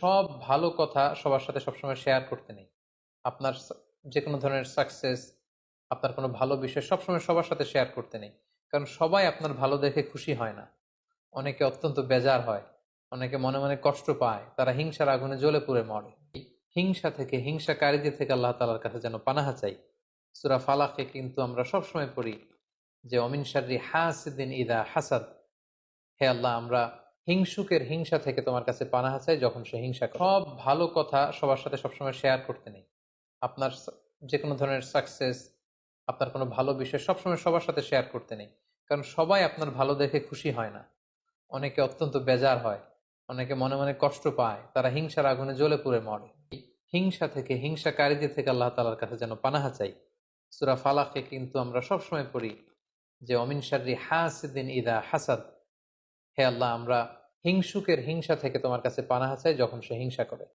সব ভালো কথা সবার সাথে সবসময় শেয়ার করতে নেই। আপনার যে কোনো ধরনের সাকসেস, আপনার কোনো ভালো বিষয় সবসময় সবার সাথে শেয়ার করতে নেই। কারণ সবাই আপনার ভালো দেখে খুশি হয় না। অনেকে অত্যন্ত বেজার হয়, অনেকে মনে মনে কষ্ট পায়, তারা হিংসার আগুনে জ্বলে পুড়ে মরে। এই হিংসা থেকে, হিংসাকারীদের থেকে আল্লাহ তাআলার কাছে যেন পানাহা চাই। সূরা ফালাকে কিন্তু আমরা সবসময় পড়ি যে অমিন শাররি হাসিদিন ইদা হাসাদ। হে আল্লাহ, আমরা হিংসুকের হিংসা থেকে তোমার কাছে পানাহা চাই যখন সে হিংসা করে। সব ভালো কথা সবার সাথে সবসময় শেয়ার করতে নেই। আপনার যে কোনো ধরনের সাকসেস, আপনার কোনো ভালো বিষয় সবসময় সবার সাথে শেয়ার করতে নেই। কারণ সবাই আপনার ভালো দেখে খুশি হয় না। অনেকে অত্যন্ত বেজার হয়, অনেকে মনে মনে কষ্ট পায়, তারা হিংসার আগুনে জ্বলে পুড়ে মরে। এই হিংসা থেকে, হিংসাকারীদের থেকে আল্লাহ তাআলার কাছে যেন পানাহা চাই। সূরা ফালাকে কিন্তু আমরা সবসময় পড়ি যে অমিন শাররি হাসিদিন ইদা হাসাদ। হে আল্লাহ, আমরা হিংসুকের হিংসা থেকে তোমার কাছে পানাহা চাই যখন সে হিংসা করে।